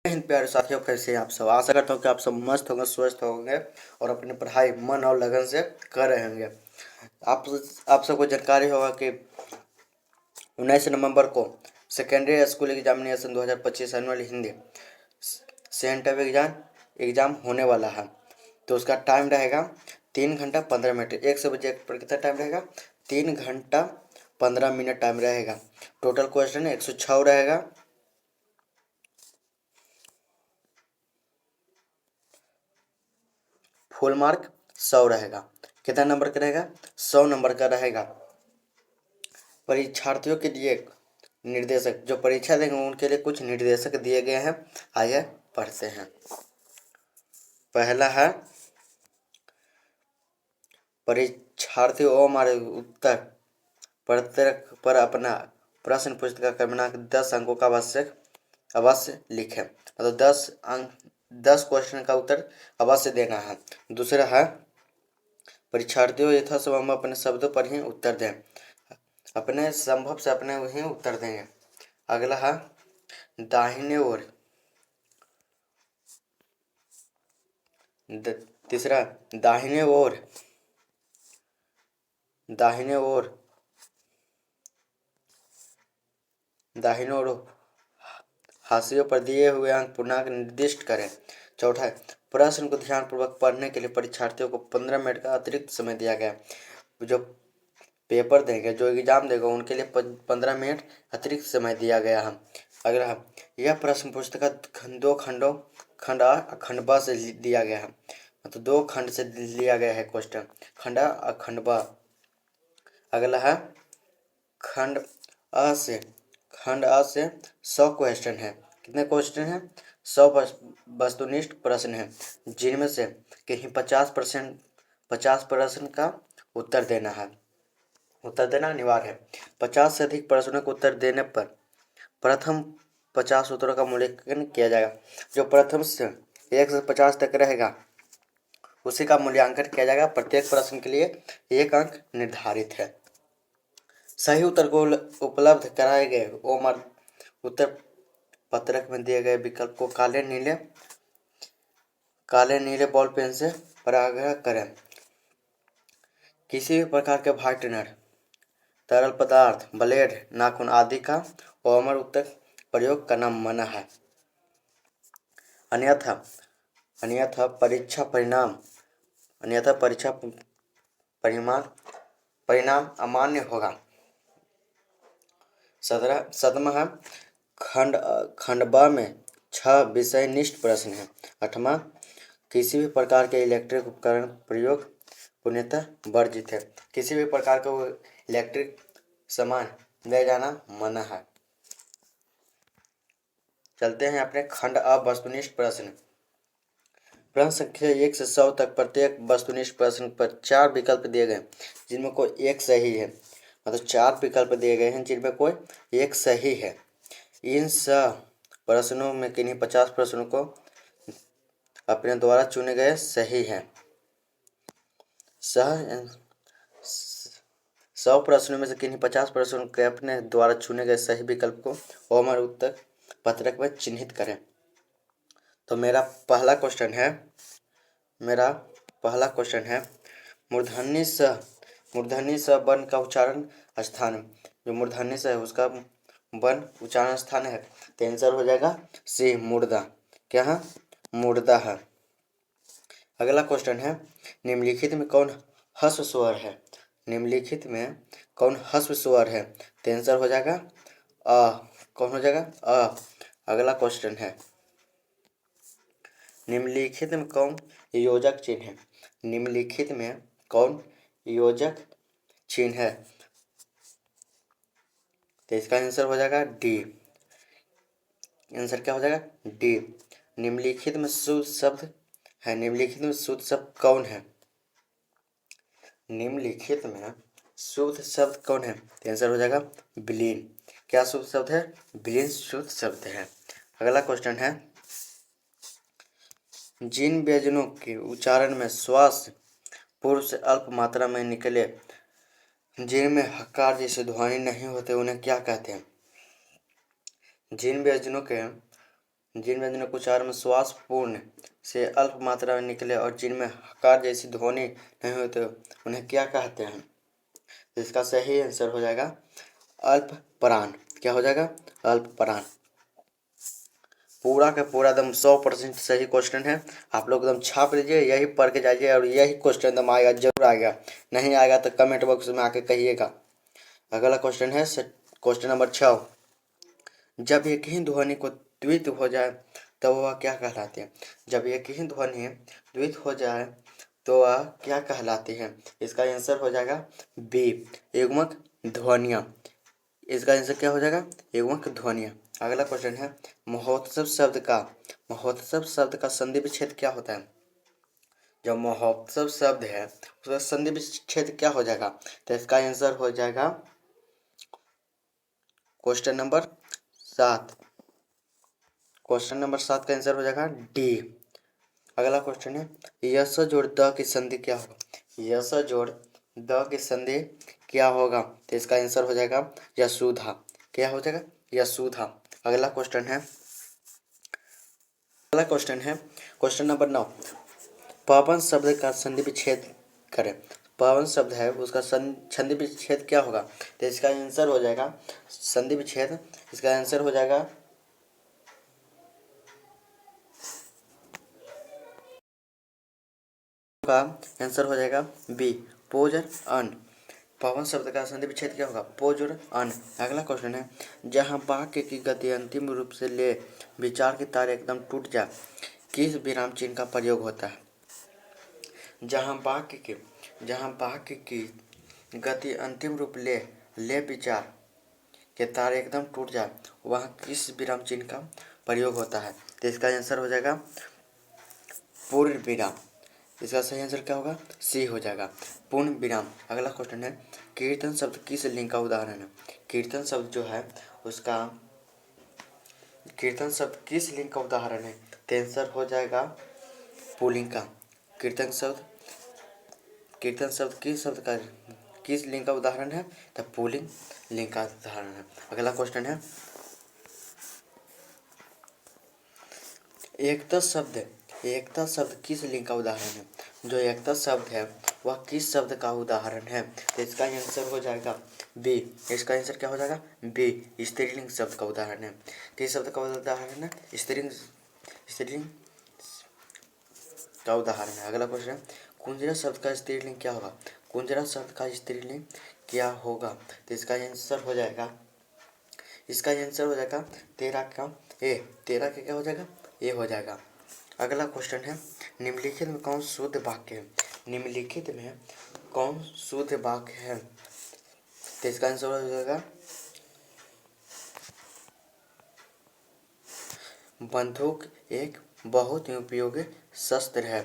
हिंद प्यारे साथियों, कैसे हैं आप सब। आशा करता हूँ कि आप सब मस्त होंगे, स्वस्थ होंगे और अपनी पढ़ाई मन और लगन से कर रहे होंगे। आप सबको जानकारी होगा कि 19 नवंबर को secondary school examination 2025 annual Hindi centre exam होने वाला है। तो उसका टाइम रहेगा 3 घंटा 15 मिनट। 1 बजे पर कितना टाइम रहेगा? 3 घंटा 15 मिनट टाइम रहेगा। टोटल क्वेश्चन 106 रहेगा। फुल मार्क 100 रहेगा। कितना नंबर का रहेगा? 100 नंबर का रहेगा। परीक्षार्थियों के लिए निर्देशक, जो परीक्षा देंगे उनके लिए कुछ निर्देशक दिए गए हैं। आइए पढ़ते हैं। पहला है परीक्षार्थी हमारे उत्तर पत्रक पर अपना प्रश्न पुस्तिका क्रमांक 10 अंकों का अवश्य लिखें। मतलब 10 क्वेश्चन का उत्तर अवश्य देना है। दूसरा है परीक्षार्थियों यथासंभव अपने शब्दों पर ही उत्तर दें। अपने संभव से अपने वही उत्तर देंगे। अगला है दाहिने ओर। तीसरा दाहिने ओर हाशियों पर दिए हुए अंक पूर्णांक निर्दिष्ट करें। चौथा है प्रश्न को ध्यानपूर्वक पढ़ने के लिए परीक्षार्थियों को 15 मिनट का अतिरिक्त समय दिया गया। जो पेपर देंगे, जो एग्जाम देगा, उनके लिए 15 मिनट अतिरिक्त समय दिया गया है। अगला यह प्रश्न पुस्तिका 2 खंडों खंड आ खंड ब से दिया गया है। मतलब 2 खंड से लिया गया है क्वेश्चन, खंड आ और खंड ब। अगला है खंड आ से 100 क्वेश्चन है। कितने क्वेश्चन हैं? 100 वस्तुनिष्ठ प्रश्न हैं, जिनमें से कहीं 50 प्रश्न का उत्तर देना अनिवार्य है। 50 से अधिक प्रश्नों का उत्तर देने पर प्रथम 50 उत्तरों का मूल्यांकन किया जाएगा। जो प्रथम से 1 से 50 तक रहेगा उसी का मूल्यांकन किया जाएगा। प्रत्येक प्रश्न के लिए 1 अंक निर्धारित है। सही उत्तर को उपलब्ध कराए गए उत्तर पत्रक में दिए गए विकल्प को काले नीले बॉल पेन से पराग्रह करें। किसी भी प्रकार के व्हाइटनर, तरल पदार्थ, ब्लेड, नाखून आदि का ओमर उत्तर प्रयोग करना मना है। अन्यथा परीक्षा परिणाम अमान्य होगा। सदमा है खंड ब में 6 विषय निष्ठ प्रश्न है। 8वां किसी भी प्रकार के इलेक्ट्रिक उपकरण प्रयोग पूर्णतः वर्जित है। किसी भी प्रकार का इलेक्ट्रिक सामान ले जाना मना है। चलते हैं अपने खंड अ वस्तुनिष्ठ प्रश्न। प्रश्न संख्या 1 से 100 तक प्रत्येक वस्तुनिष्ठ प्रश्न पर 4 विकल्प दिए गए, जिनमें कोई एक सही है। मतलब 4 विकल्प दिए गए हैं, जिनमें कोई एक सही है। इन 100 प्रश्नों में किन्हीं 50 प्रश्नों को अपने द्वारा चुने गए सही हैं। 100 प्रश्नों में से किन्हीं 50 प्रश्नों के अपने द्वारा चुने गए सही विकल्प को ओमर उत्तर पत्रक में चिन्हित करें। तो मेरा पहला क्वेश्चन है मूर्धन्य स वर्ण का उच्चारण स्थान। जो मूर्धन्य स है उसका वर्ण उच्चारण स्थान है, तो आंसर हो जाएगा सी, मुर्दा। क्या है? मुर्दा है। अगला क्वेश्चन है निम्नलिखित में कौन ह्रस्व स्वर है? तो आंसर हो जाएगा अ। कौन हो जाएगा? अ। अगला क्वेश्चन है निम्नलिखित में कौन योजक चिन्ह है? निम्नलिखित में कौन योजक चिन्ह है? तो इसका आंसर हो जाएगा डी। आंसर क्या हो जाएगा? डी। निम्नलिखित में शुद्ध शब्द है। निम्नलिखित में शुद्ध शब्द कौन है? निम्नलिखित में शुद्ध शब्द कौन है? तो आंसर हो जाएगा विलीन। क्या शुद्ध शब्द है? विलीन शुद्ध शब्द है। अगला क्वेश्चन है जिन व्यंजनों के उच्चारण में श्वास पूर्व से अल्प मात्रा में निकले, जिनमें हकार जैसे ध्वनि नहीं होते, उन्हें क्या कहते हैं? जिन व्यंजनों के जिन व्यंजनों के उच्चारण में श्वास पूर्ण से अल्प मात्रा में निकले और जिनमें हकार जैसी ध्वनि नहीं हो तो उन्हें क्या कहते हैं? तो इसका सही आंसर हो जाएगा अल्प प्राण। क्या हो जाएगा? अल्प प्राण। पूरा का पूरा एकदम 100% सही क्वेश्चन है। आप लोग एकदम छाप लीजिए, यही पढ़ के जाइए और यही क्वेश्चन एकदम आएगा, जरूर आएगा। नहीं आएगा तो कमेंट बॉक्स में आके कहिएगा। अगला क्वेश्चन है क्वेश्चन नंबर 6। जब एक ही ध्वनि को द्वित हो जाए तो वह क्या कहलाती है? जब एक ही ध्वनि द्वित हो जाए तो वह क्या कहलाती है? इसका आंसर हो जाएगा बी, युग्मक ध्वनियाँ। इसका आंसर क्या हो जाएगा? युग्मक ध्वनियाँ। अगला क्वेश्चन है महोत्सव शब्द का संधि विच्छेद क्या होता है? जो महोत्सव शब्द है उसका संधि विच्छेद क्या हो जाएगा? तो इसका आंसर हो जाएगा क्वेश्चन नंबर 7। क्वेश्चन नंबर 7 का आंसर हो जाएगा डी। अगला क्वेश्चन है यस जोड़ द की संधि क्या होगा? यस जोड़ द की संधि क्या होगा? तो इसका आंसर हो जाएगा यशुधा। क्या हो जाएगा? यशुधा। अगला क्वेश्चन है क्वेश्चन नंबर 9। पवन शब्द का संधि विच्छेद करें। पवन शब्द है उसका संधि विच्छेद क्या होगा? तो इसका आंसर हो जाएगा संधि विच्छेद, इसका आंसर हो जाएगा बी, पोज और अन। पवन शब्द का संधि विच्छेद क्या होगा? पोज और अन। अगला क्वेश्चन है जहाँ वाक्य की गति अंतिम रूप से ले विचार की तार एकदम टूट जाए किस विराम चिन्ह का प्रयोग होता है? जहाँ वाक्य की गति अंतिम रूप ले विचार के तार एकदम टूट जाए वहाँ किस विराम चिन्ह का प्रयोग होता है? तो इसका आंसर हो जाएगा पूर्ण विराम। इसका सही आंसर क्या होगा? सी हो जाएगा, पूर्ण विराम। अगला क्वेश्चन है कीर्तन शब्द किस लिंग का उदाहरण है? कीर्तन शब्द जो है उसका कीर्तन शब्द किस लिंग का उदाहरण है? तो आंसर हो जाएगा पुल्लिंग का। कीर्तन शब्द किस लिंग का उदाहरण है? तो पुल्लिंग लिंग का उदाहरण है। अगला क्वेश्चन है एकता शब्द किस लिंग का उदाहरण है? जो एकता शब्द है वह किस शब्द का उदाहरण है? तो इसका आंसर हो जाएगा बी। इसका आंसर क्या हो जाएगा? बी, स्त्रीलिंग शब्द का उदाहरण है। किस शब्द का उदाहरण है? स्त्रीलिंग का उदाहरण है। अगला क्वेश्चन है कुंजरा शब्द का स्त्रीलिंग क्या होगा? कुंजरा शब्द का स्त्रीलिंग क्या होगा? तो इसका आंसर हो जाएगा तेरह का ए। तेरह का क्या हो जाएगा? ए हो जाएगा। अगला क्वेश्चन है निम्नलिखित में कौन शुद्ध वाक्य है? निम्नलिखित में कौन शुद्ध वाक्य है? तो इसका आंसर हो जाएगा बंदूक एक बहुत ही उपयोगी शस्त्र है।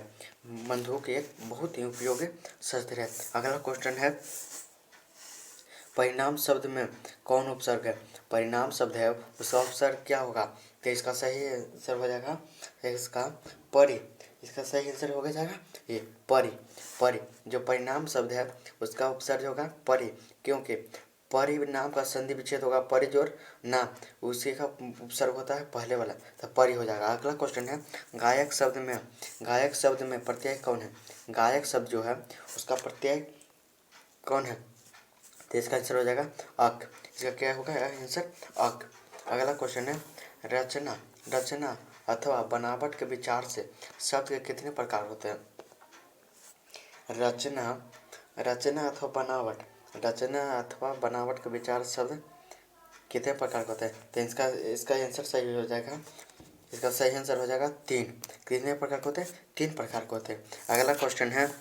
बंदूक एक बहुत ही उपयोगी शस्त्र है। अगला क्वेश्चन है परिणाम शब्द में कौन उपसर्ग है? परिणाम शब्द है उसका उपसर्ग क्या होगा? तो इसका सही आंसर हो जाएगा इसका परि। इसका सही आंसर हो जाएगा ये परि। जो परिणाम शब्द है उसका उपसर्ग होगा परि, क्योंकि परिणाम का संधि विच्छेद होगा परिजोर ना, उसी का उपसर्ग होता है पहले वाला, तो परि हो जाएगा। अगला क्वेश्चन है गायक शब्द में प्रत्यय कौन है? गायक शब्द जो है उसका प्रत्यय कौन है? तो इसका आंसर हो जाएगा अक। इसका क्या होगा आंसर? अक। अगला क्वेश्चन है रचना अथवा बनावट के विचार से शब्द के कितने प्रकार होते हैं? रचना अथवा बनावट के विचार शब्द कितने प्रकार के होते हैं? तो इसका आंसर सही हो जाएगा। इसका सही आंसर हो जाएगा 3। कितने प्रकार के होते हैं? 3 प्रकार के होते हैं। अगला क्वेश्चन है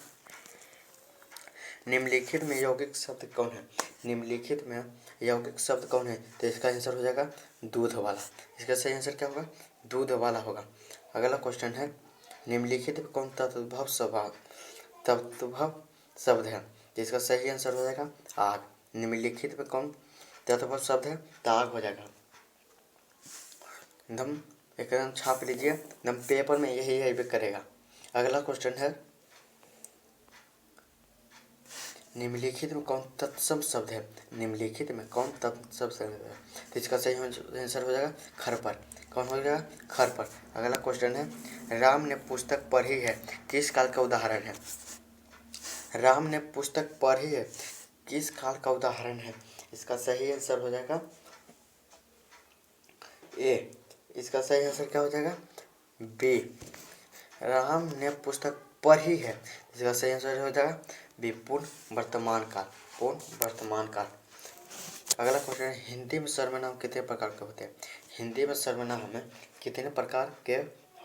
निम्नलिखित में यौगिक शब्द कौन है? निम्नलिखित में यौगिक शब्द कौन है? तो इसका आंसर हो जाएगा दूध वाला। इसका सही आंसर क्या होगा? दूध वाला होगा। अगला क्वेश्चन है निम्नलिखित में कौन तत्भव शब्द है? तो इसका सही आंसर हो जाएगा आग। निम्नलिखित में कौन तत्भव शब्द है? तो आग हो जाएगा। एकदम एकदम छाप लीजिए, एकदम पेपर में यही करेगा। अगला क्वेश्चन है निम्नलिखित में कौन तत्सम शब्द है? निम्नलिखित में कौन तत्सम शब्द है? तो इसका सही आंसर हो जाएगा खरपट। कौन हो जाएगा, खर पर। अगला क्वेश्चन है, राम ने पुस्तक पढ़ी है किस काल का उदाहरण है। राम ने पुस्तक पढ़ी है किस काल का उदाहरण है। इसका सही आंसर हो जाएगा ए। इसका सही आंसर क्या हो जाएगा, बी। राम ने पुस्तक पढ़ी है, इसका सही आंसर हो जाएगा बी, पूर्ण वर्तमान काल, पूर्ण वर्तमान काल। अगला क्वेश्चन है, हिंदी में सर्वनाम कितने प्रकार के होते हैं। हिंदी में सर्वनाम में कितने प्रकार के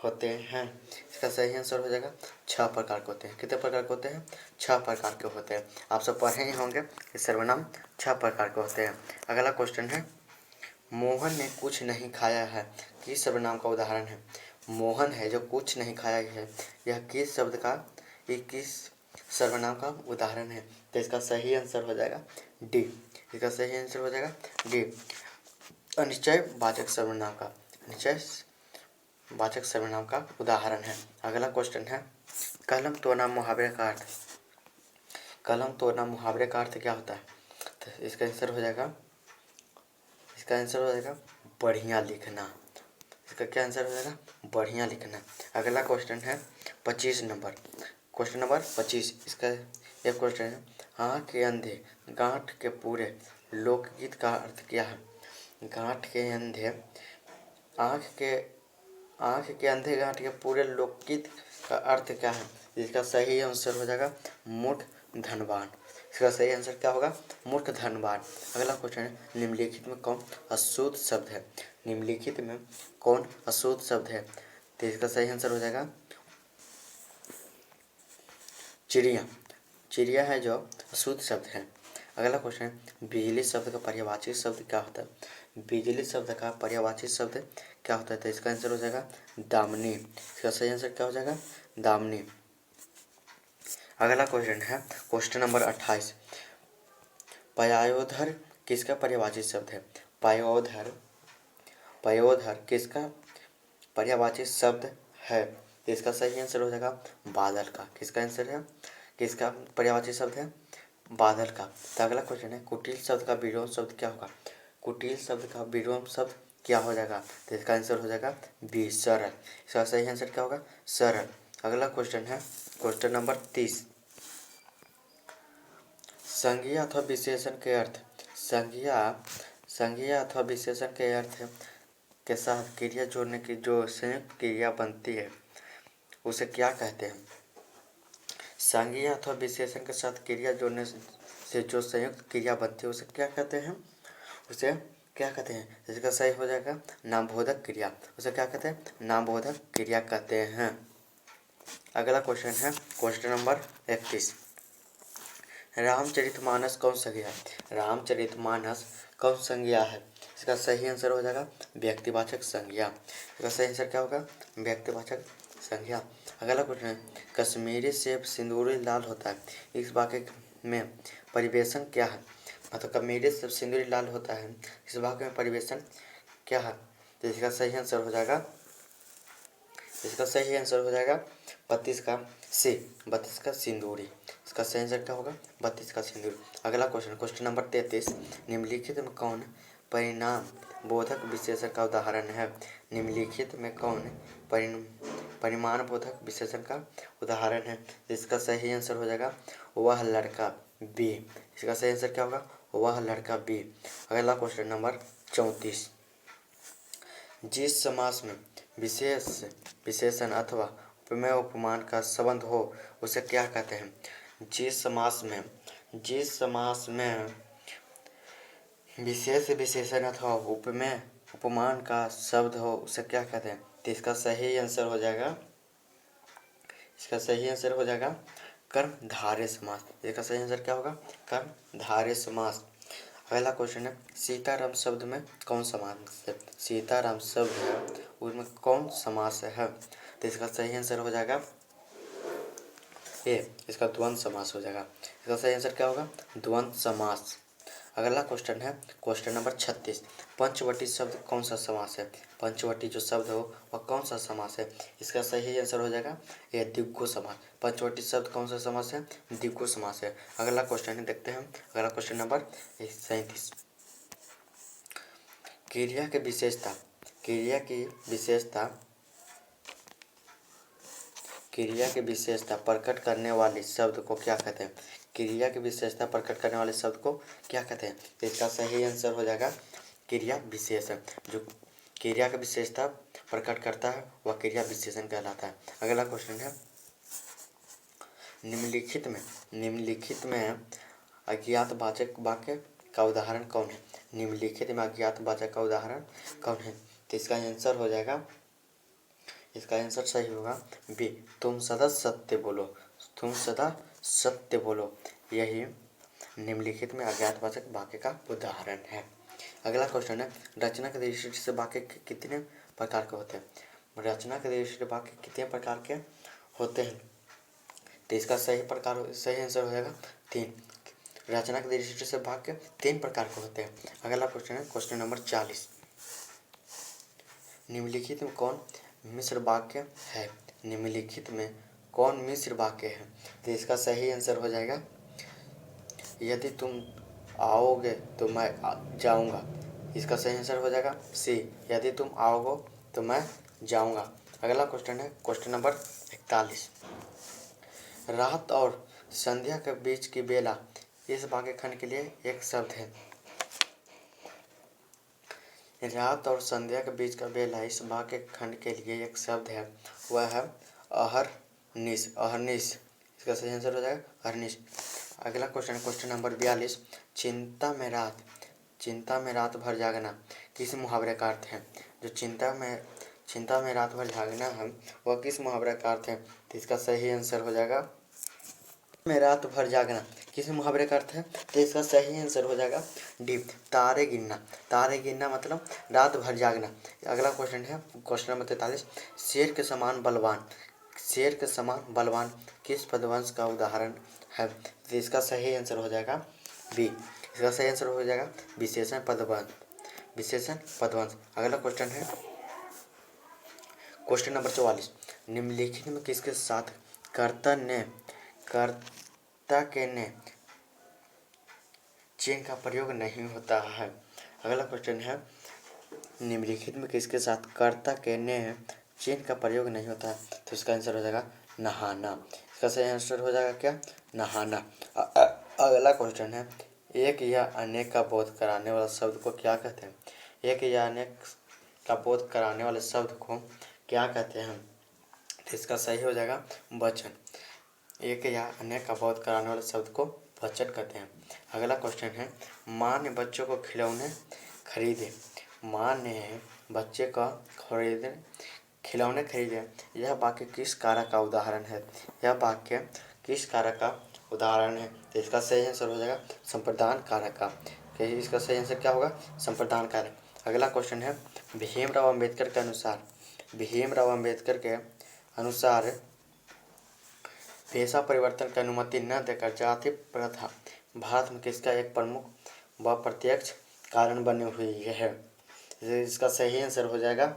होते हैं। इसका सही आंसर हो जाएगा 6 प्रकार के होते हैं। कितने प्रकार के होते हैं, 6 प्रकार के होते हैं। आप सब पढ़े ही होंगे कि सर्वनाम 6 प्रकार के होते हैं। अगला क्वेश्चन है, मोहन ने कुछ नहीं खाया है किस सर्वनाम का उदाहरण है। मोहन है जो कुछ नहीं खाया है, यह किस शब्द का, ये किस सर्वनाम का उदाहरण है। तो इसका सही आंसर हो जाएगा डी। इसका सही आंसर हो जाएगा डी, अनिश्चय वाचक सर्वनाम का, अनिश्चय वाचक सर्वनाम का उदाहरण है। अगला क्वेश्चन है, कलम तोड़ना मुहावरे का अर्थ। कलम तोड़ना मुहावरे का अर्थ क्या होता है। तो इसका आंसर हो जाएगा, इसका आंसर हो जाएगा बढ़िया लिखना। इसका क्या आंसर हो जाएगा, बढ़िया लिखना। अगला क्वेश्चन है 25 नंबर, क्वेश्चन नंबर 25। इसका एक क्वेश्चन है, आँख के अंधे गांठ के पूरे लोकगीत का अर्थ क्या है। गांठ के अंधे, आँख के अंधे गांठ के पूरे लोकगीत का अर्थ क्या है। इसका सही आंसर हो जाएगा मूर्ख धनवान। इसका सही आंसर क्या होगा, मूर्ख धनवान। अगला क्वेश्चन है, निम्नलिखित में कौन अशुद्ध शब्द है। निम्नलिखित में कौन अशुद्ध शब्द है। तो इसका सही आंसर हो जाएगा चिड़िया। चिड़िया है जो अशुद्ध शब्द है। अगला क्वेश्चन है, बिजली शब्द का पर्यायवाची शब्द क्या होता है। बिजली शब्द का पर्यायवाची शब्द क्या होता है। तो इसका आंसर हो जाएगा दामिनी। इसका सही आंसर क्या हो जाएगा, दामिनी। अगला क्वेश्चन है क्वेश्चन नंबर 28, पयोधर किसका पर्यायवाची शब्द है। पयोधर, पयोधर किसका पर्यायवाची शब्द है। तो इसका सही आंसर हो जाएगा बादल का। किसका आंसर है, किसका पर्यायवाची शब्द है, बादल का। तो अगला क्वेश्चन है, कुटिल शब्द का विलोम शब्द क्या होगा। कुटिल शब्द का विलोम शब्द क्या हो जाएगा। तो इसका आंसर हो जाएगा बी, सरल। इसका सही आंसर क्या होगा, सरल। अगला क्वेश्चन है क्वेश्चन नंबर 30, संज्ञा अथवा विशेषण के अर्थ। संज्ञा अथवा विशेषण के अर्थ के साथ क्रिया जोड़ने की जो संयुक्त क्रिया बनती है उसे क्या कहते हैं। संज्ञा अथवा विशेषण के साथ क्रिया जोड़ने से जो संयुक्त क्रिया बनती है उसे क्या कहते हैं, उसे क्या कहते हैं। इसका सही हो जाएगा नामबोधक क्रिया। उसे क्या कहते हैं, नामबोधक क्रिया कहते हैं। अगला क्वेश्चन है क्वेश्चन नंबर 31, रामचरितमानस कौन संज्ञा है। रामचरितमानस कौन संज्ञा है। इसका सही आंसर हो जाएगा व्यक्तिवाचक संज्ञा। इसका सही आंसर क्या होगा, व्यक्तिवाचक संज्ञा। अगला क्वेश्चन है, कश्मीरी सेब सिंदूरी लाल होता है, इस वाक्य में परिवेशन क्या है। मतलब कश्मीरी सेब सिंदूरी लाल होता है, इस वाक्य में परिवेशन क्या है। तो इसका सही आंसर हो जाएगा, इसका सही आंसर हो जाएगा 32 का सी, 32 का सिंदूरी। इसका सही आंसर क्या होगा, 32 का सिंदूरी। अगला क्वेश्चन क्वेश्चन नंबर 33, निम्नलिखित में कौन परिणाम बोधक विशेषण का उदाहरण है। निम्नलिखित में कौन परिमाण बोधक विशेषण का उदाहरण है। इसका सही आंसर हो जाएगा वह लड़का, बी। इसका सही आंसर क्या होगा, वह लड़का, बी। अगला क्वेश्चन नंबर 34, जिस समास में विशेष विशेषण अथवा उपमेय उपमान का संबंध हो उसे क्या कहते हैं। जिस समास में विशेष विशेषण अथवा उपमेय उपमान का शब्द हो उसे क्या कहते हैं। तो इसका सही आंसर हो जाएगा, इसका सही आंसर हो जाएगा कर्मधारय समास। इसका सही आंसर क्या होगा, कर्मधारय समास। अगला क्वेश्चन है, सीताराम शब्द में कौन समास है। सीताराम शब्द है उसमें कौन समास है। तो इसका सही आंसर हो जाएगा ए, इसका द्वंद्व समास हो जाएगा। इसका सही आंसर क्या होगा, द्वंद्व समास। अगला क्वेश्चन है क्वेश्चन नंबर 36, पंचवटी शब्द कौन सा समास है। पंचवटी जो शब्द हो वह कौन सा समास है। इसका सही आंसर हो जाएगा ये द्विगु समास। पंचवटी शब्द कौन सा समास है, द्विगु समास है। अगला क्वेश्चन है देखते हैं, अगला क्वेश्चन नंबर 37, क्रिया क्रिया की विशेषता प्रकट करने वाले शब्द को क्या कहते हैं? क्रिया की विशेषता प्रकट करने वाले शब्द को क्या कहते हैं? तो इसका सही आंसर हो जाएगा क्रिया विशेषण। जो क्रिया की विशेषता प्रकट करता है वह क्रिया विशेषण कहलाता है। अगला क्वेश्चन है, निम्नलिखित में अज्ञातवाचक वाक्य का उदाहरण कौन है? निम्नलिखित में अज्ञातवाचक का उदाहरण कौन है? तो इसका आंसर हो जाएगा, इसका आंसर सही होगा बी, तुम सदा सत्य बोलो। यही निम्नलिखित में अज्ञातवाचक वाक्य का उदाहरण है। अगला क्वेश्चन है, रचना के दृष्टि से वाक्य कितने प्रकार के होते हैं? रचना के दृष्टि से वाक्य कितने प्रकार के होते हैं? तो इसका सही आंसर हो जाएगा 3। रचना की दृष्टि से वाक्य 3 प्रकार के होते हैं। अगला क्वेश्चन है क्वेश्चन नंबर 40। निम्नलिखित में कौन मिश्र वाक्य है? निम्नलिखित में कौन मिश्र वाक्य है? तो इसका सही आंसर हो जाएगा, यदि तुम आओगे तो मैं जाऊंगा। इसका सही आंसर हो जाएगा सी, यदि तुम आओगे तो मैं जाऊंगा। अगला क्वेश्चन है क्वेश्चन नंबर 41। रात और संध्या के बीच की बेला इस वाक्य खंड के लिए एक शब्द है। रात और संध्या के बीच का बेला इस वाक्य खंड के लिए एक शब्द है, वह है अहर्निश। इसका सही आंसर हो जाएगा अहर्निश। अगला क्वेश्चन नंबर 42। चिंता में रात भर जागना किस मुहावरे का अर्थ है? जो चिंता में रात भर जागना है वह किस मुहावरे का अर्थ है? तो इसका सही आंसर हो जाएगा, में रात भर जागना किस मुहावरे का अर्थ है? तो इसका सही आंसर हो जाएगा डी, तारे गिनना मतलब रात भर जागना। अगला क्वेश्चन है क्वेश्चन नंबर 43। शेर के समान बलवान किस पदवंश का उदाहरण है? तो इसका सही आंसर हो जाएगा बी, इसका सही आंसर हो जाएगा विशेषण पदवंश। अगला क्वेश्चन है क्वेश्चन नंबर 44। निम्नलिखित में किसके साथ कर्ता के ने चिन्ह का प्रयोग नहीं होता है? अगला क्वेश्चन है, निम्नलिखित में किसके साथ कर्ता के ने चिन्ह का प्रयोग नहीं होता है? तो इसका आंसर हो जाएगा नहाना। इसका सही आंसर हो जाएगा क्या? नहाना। अगला क्वेश्चन है, एक या अनेक का बोध कराने वाले शब्द को क्या कहते हैं? एक या अनेक का बोध कराने वाले शब्द को क्या कहते हैं? तो इसका सही हो जाएगा वचन। एक या अनेक का बोध कराने वाले शब्द को वचन कहते हैं। अगला क्वेश्चन है, माँ ने बच्चों को खिलौने खरीदे। यह वाक्य किस कारक का उदाहरण है? तो इसका सही आंसर हो जाएगा संप्रदान कारक का। इसका सही आंसर क्या होगा? संप्रदान कारक। अगला क्वेश्चन है, भीमराव अंबेडकर के अनुसार पेशा परिवर्तन की अनुमति न देकर जाति प्रथा भारत में किसका एक प्रमुख व प्रत्यक्ष कारण बनी हुई है? इसका सही आंसर हो जाएगा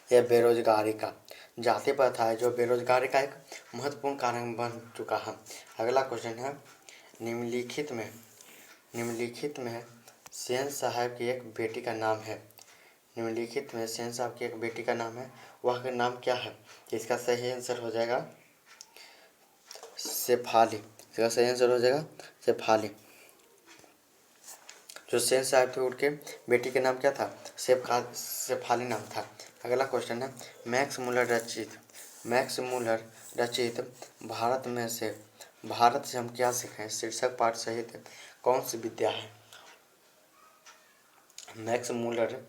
यह बेरोजगारी का। जाति प्रथा है जो बेरोजगारी का एक महत्वपूर्ण कारण बन चुका है। अगला क्वेश्चन है, निम्नलिखित में सेन साहब की एक बेटी का नाम है। वह का नाम क्या है? इसका सही आंसर हो जाएगा शेफाली। इसका सही आंसर हो जाएगा शेफाली। जो सेन साहब थे उनके बेटी के नाम क्या था? शेफाली नाम था। अगला क्वेश्चन है, मैक्स मूलर रचित भारत से हम क्या सीखें शीर्षक पाठ सहित कौन सी विद्या है? मैक्स मूलर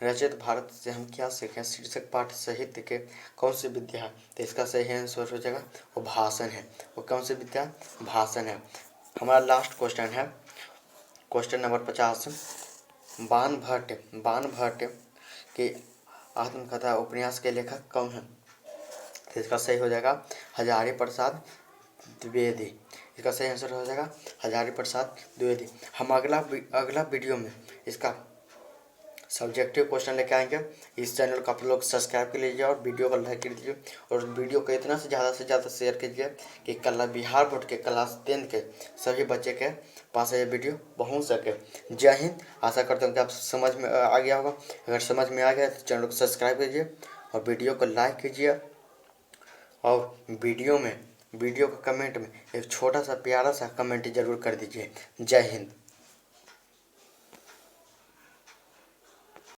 रचित भारत से हम क्या सीखें शीर्षक पाठ साहित्य के कौन सी विद्या है? तो इसका सही आंसर हो जाएगा वो भाषण है। वो कौन सी विद्या? भाषण है। हमारा लास्ट क्वेश्चन है क्वेश्चन नंबर 50। बाणभट्ट की आत्मकथा उपन्यास के लेखक कौन है? तो इसका सही हो जाएगा हजारी प्रसाद द्विवेदी। इसका सही आंसर हो जाएगा हजारी प्रसाद द्विवेदी। हम अगला वीडियो में इसका सब्जेक्टिव क्वेश्चन लेके आएंगे। इस चैनल को आप लोग सब्सक्राइब कर लीजिए और वीडियो को लाइक कर दीजिए और वीडियो को इतना से ज़्यादा शेयर कीजिए कि कल बिहार बोर्ड के क्लास 10 के सभी बच्चे के पास ये वीडियो पहुंच सके। जय हिंद। आशा करता हूँ कि आप समझ में आ गया होगा। अगर समझ में आ गया तो चैनल को सब्सक्राइब कीजिए और वीडियो को लाइक कीजिए और वीडियो को कमेंट में एक छोटा सा प्यारा सा कमेंट जरूर कर दीजिए। जय हिंद।